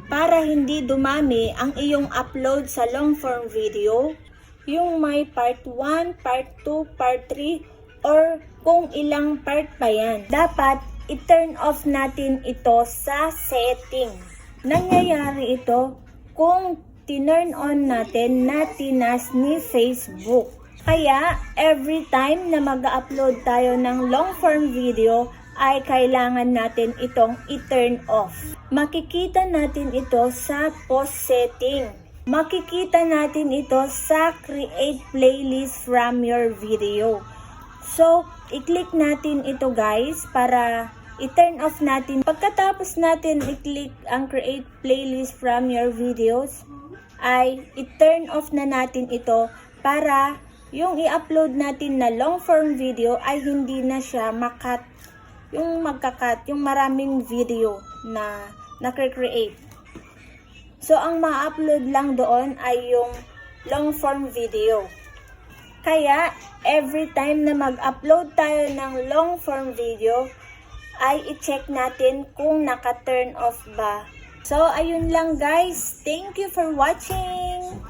para hindi dumami ang iyong upload sa long form video, yung may part 1, part 2, part 3, or kung ilang part pa yan. Dapat i-turn off natin ito sa setting. Nangyayari ito kung tinurn on natin na tinas ni Facebook. Kaya every time na mag-upload tayo ng long form video ay kailangan natin itong i-turn off. Makikita natin ito sa post setting. Makikita natin ito sa create playlist from your video. So, i-click natin ito guys para i-turn off natin. Pagkatapos natin i-click ang create playlist from your videos, ay i-turn off na natin ito para yung i-upload natin na long form video ay hindi na siya makat, yung magkakat, yung maraming video na nakre-create. So, ang ma-upload lang doon ay yung long form video. Kaya, every time na mag-upload tayo ng long form video, ay i-check natin kung naka-turn off ba. So, ayun lang guys. Thank you for watching!